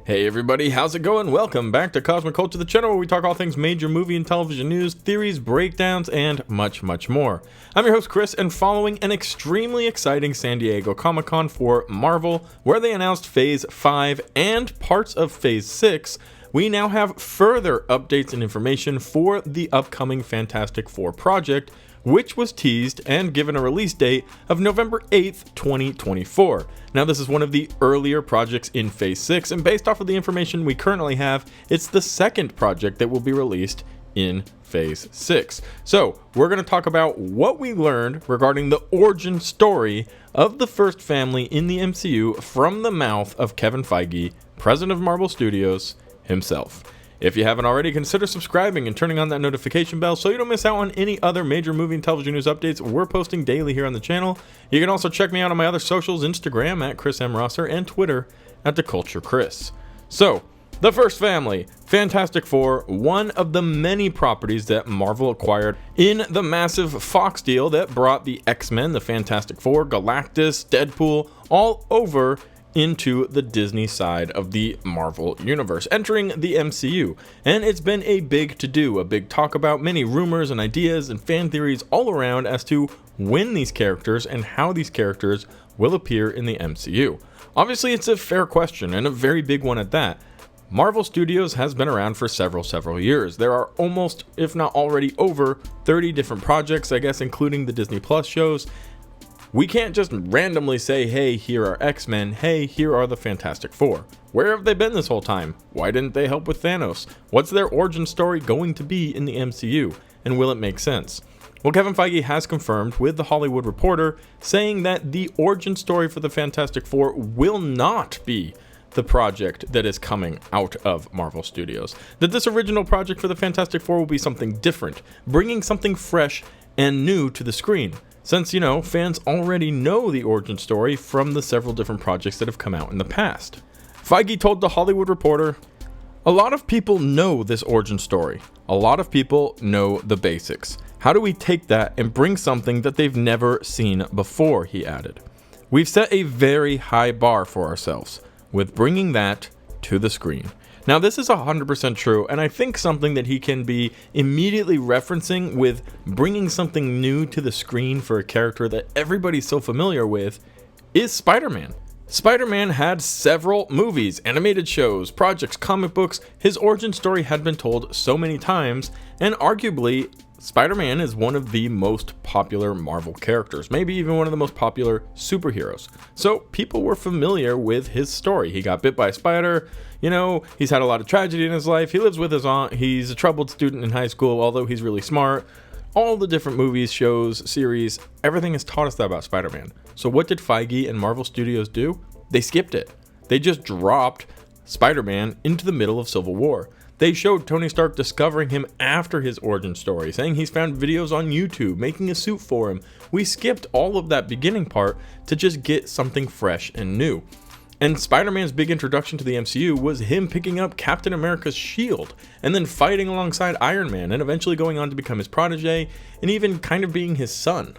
Hey everybody, how's it going? Welcome back to Cosmic Culture, the channel where we talk all things major movie and television news, theories, breakdowns, and much more. I'm your host Chris, and following an extremely exciting San Diego Comic-Con for Marvel, where they announced Phase 5 and parts of Phase 6, we now have further updates and information for the upcoming Fantastic Four project, which was teased and given a release date of November 8th, 2024. Now, this is one of the earlier projects in Phase 6, and based off of the information we currently have, it's the second project that will be released in Phase 6. So, we're going to talk about what we learned regarding the origin story of the first family in the MCU from the mouth of Kevin Feige, president of Marvel Studios himself. If you haven't already, consider subscribing and turning on that notification bell so you don't miss out on any other major movie and television news updates we're posting daily here on the channel. You can also check me out on my other socials, Instagram at Chris M. Rosser and Twitter at TheCultureChris. So, the first family, Fantastic Four, one of the many properties that Marvel acquired in the massive Fox deal that brought the X-Men, the Fantastic Four, Galactus, Deadpool, all over into the Disney side of the Marvel universe, entering the MCU. And it's been a big to-do, a big talk about, many rumors and ideas and fan theories all around as to when these characters and how these characters will appear in the MCU. Obviously, it's a fair question, and a very big one at that. Marvel Studios has been around for several years. There are almost, if not already over, 30 different projects, I guess, including the Disney Plus shows. We can't just randomly say, hey, here are X-Men, hey, here are the Fantastic Four. Where have they been this whole time? Why didn't they help with Thanos? What's their origin story going to be in the MCU? And will it make sense? Well, Kevin Feige has confirmed with The Hollywood Reporter, saying that the origin story for the Fantastic Four will not be the project that is coming out of Marvel Studios. That this original project for the Fantastic Four will be something different, bringing something fresh and new to the screen. Since, fans already know the origin story from the several different projects that have come out in the past. Feige told The Hollywood Reporter, "A lot of people know this origin story. A lot of people know the basics. How do we take that and bring something that they've never seen before?" he added. "We've set a very high bar for ourselves with bringing that to the screen." Now, this is 100% true, and I think something that he can be immediately referencing with bringing something new to the screen for a character that everybody's so familiar with is Spider-Man. Spider-Man had several movies, animated shows, projects, comic books. His origin story had been told so many times, and arguably, Spider-Man is one of the most popular Marvel characters, maybe even one of the most popular superheroes. So people were familiar with his story. He got bit by a spider, he's had a lot of tragedy in his life, he lives with his aunt, he's a troubled student in high school, although he's really smart. All the different movies, shows, series, everything has taught us that about Spider-Man. So what did Feige and Marvel Studios do? They skipped it. They just dropped Spider-Man into the middle of Civil War. They showed Tony Stark discovering him after his origin story, saying he's found videos on YouTube, making a suit for him. We skipped all of that beginning part to just get something fresh and new. And Spider-Man's big introduction to the MCU was him picking up Captain America's shield, and then fighting alongside Iron Man, and eventually going on to become his protege, and even kind of being his son.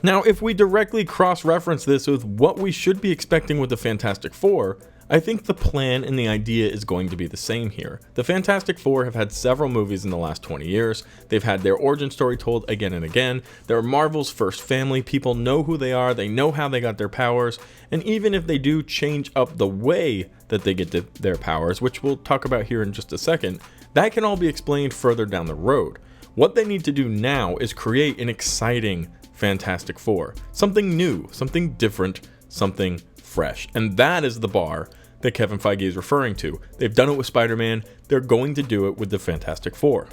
Now, if we directly cross-reference this with what we should be expecting with the Fantastic Four, I think the plan and the idea is going to be the same here. The Fantastic Four have had several movies in the last 20 years. They've had their origin story told again and again. They're Marvel's first family. People know who they are. They know how they got their powers. And even if they do change up the way that they get their powers, which we'll talk about here in just a second, that can all be explained further down the road. What they need to do now is create an exciting Fantastic Four. Something new, something different, something fresh. And that is the bar that Kevin Feige is referring to. They've done it with Spider-Man, they're going to do it with the Fantastic Four.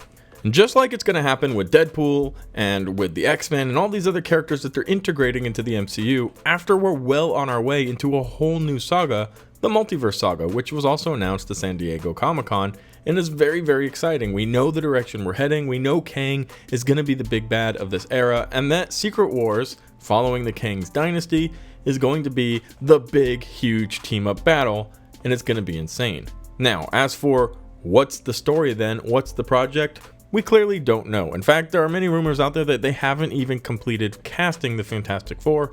And just like it's going to happen with Deadpool and with the X-Men and all these other characters that they're integrating into the MCU, after we're well on our way into a whole new saga, the Multiverse Saga, which was also announced at San Diego Comic-Con, and is very exciting. We know the direction we're heading, we know Kang is going to be the big bad of this era, and that Secret Wars, following the Kang's dynasty, is going to be the big, huge team-up battle, and it's going to be insane. Now, as for what's the story then, what's the project, we clearly don't know. In fact, there are many rumors out there that they haven't even completed casting the Fantastic Four,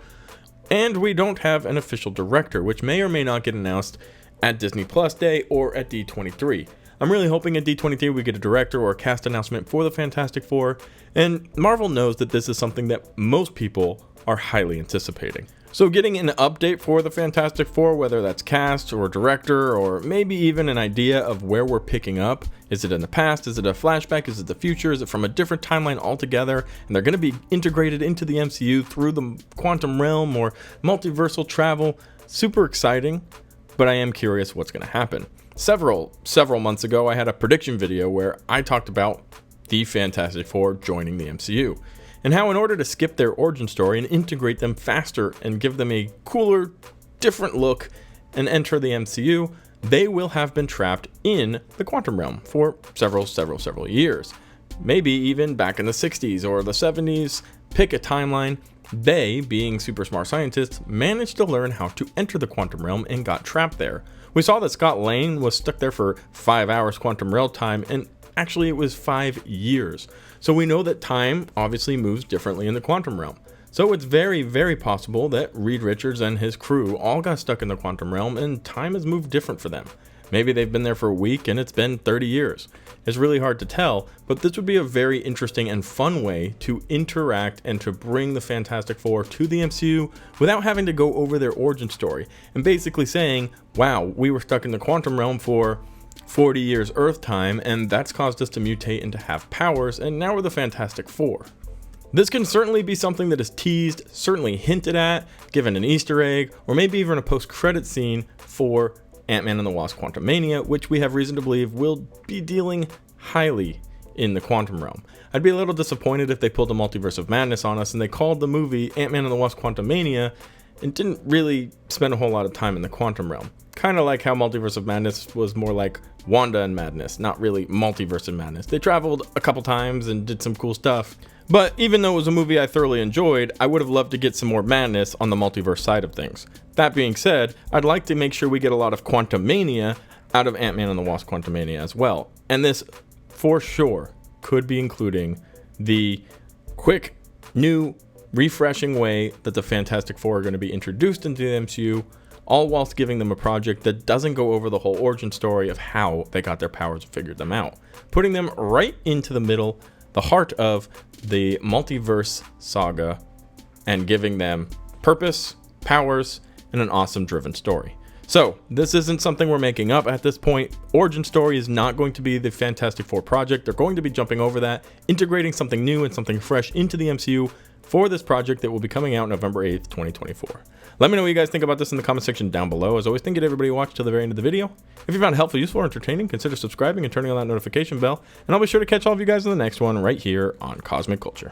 and we don't have an official director, which may or may not get announced at Disney Plus Day or at D23. I'm really hoping at D23 we get a director or a cast announcement for the Fantastic Four, and Marvel knows that this is something that most people are highly anticipating. So getting an update for the Fantastic Four, whether that's cast or director or maybe even an idea of where we're picking up. Is it in the past? Is it a flashback? Is it the future? Is it from a different timeline altogether? And they're going to be integrated into the MCU through the quantum realm or multiversal travel. Super exciting, but I am curious what's going to happen. Several months ago, I had a prediction video where I talked about the Fantastic Four joining the MCU, and how in order to skip their origin story and integrate them faster and give them a cooler, different look and enter the MCU, they will have been trapped in the quantum realm for several years. Maybe even back in the 60s or the 70s, pick a timeline. They, being super smart scientists, managed to learn how to enter the quantum realm and got trapped there. We saw that Scott Lang was stuck there for 5 hours quantum realm time, and actually it was 5 years. So we know that time obviously moves differently in the quantum realm. So it's very possible that Reed Richards and his crew all got stuck in the quantum realm and time has moved different for them. Maybe they've been there for a week and it's been 30 years. It's really hard to tell, but this would be a very interesting and fun way to interact and to bring the Fantastic Four to the MCU without having to go over their origin story and basically saying, wow, we were stuck in the quantum realm for 40 years Earth time, and that's caused us to mutate and to have powers, and now we're the Fantastic Four. This can certainly be something that is teased, certainly hinted at, given an Easter egg, or maybe even a post-credit scene for Ant-Man and the Wasp: Quantumania, which we have reason to believe will be dealing highly in the quantum realm. I'd be a little disappointed if they pulled a Multiverse of Madness on us and they called the movie Ant-Man and the Wasp: Quantumania and didn't really spend a whole lot of time in the quantum realm. Kind of like how Multiverse of Madness was more like Wanda and Madness, not really Multiverse of Madness. They traveled a couple times and did some cool stuff. But even though it was a movie I thoroughly enjoyed, I would have loved to get some more madness on the multiverse side of things. That being said, I'd like to make sure we get a lot of Quantumania out of Ant-Man and the Wasp: Quantumania as well. And this, for sure, could be including the quick, new, refreshing way that the Fantastic Four are going to be introduced into the MCU, all whilst giving them a project that doesn't go over the whole origin story of how they got their powers and figured them out. Putting them right into the middle, the heart of the multiverse saga, and giving them purpose, powers, and an awesome driven story. So this isn't something we're making up at this point. Origin story is not going to be the Fantastic Four project. They're going to be jumping over that, integrating something new and something fresh into the MCU for this project that will be coming out November 8th, 2024. Let me know what you guys think about this in the comment section down below. As always, thank you to everybody who watched till the very end of the video. If you found it helpful, useful, or entertaining, consider subscribing and turning on that notification bell. And I'll be sure to catch all of you guys in the next one right here on Cosmic Culture.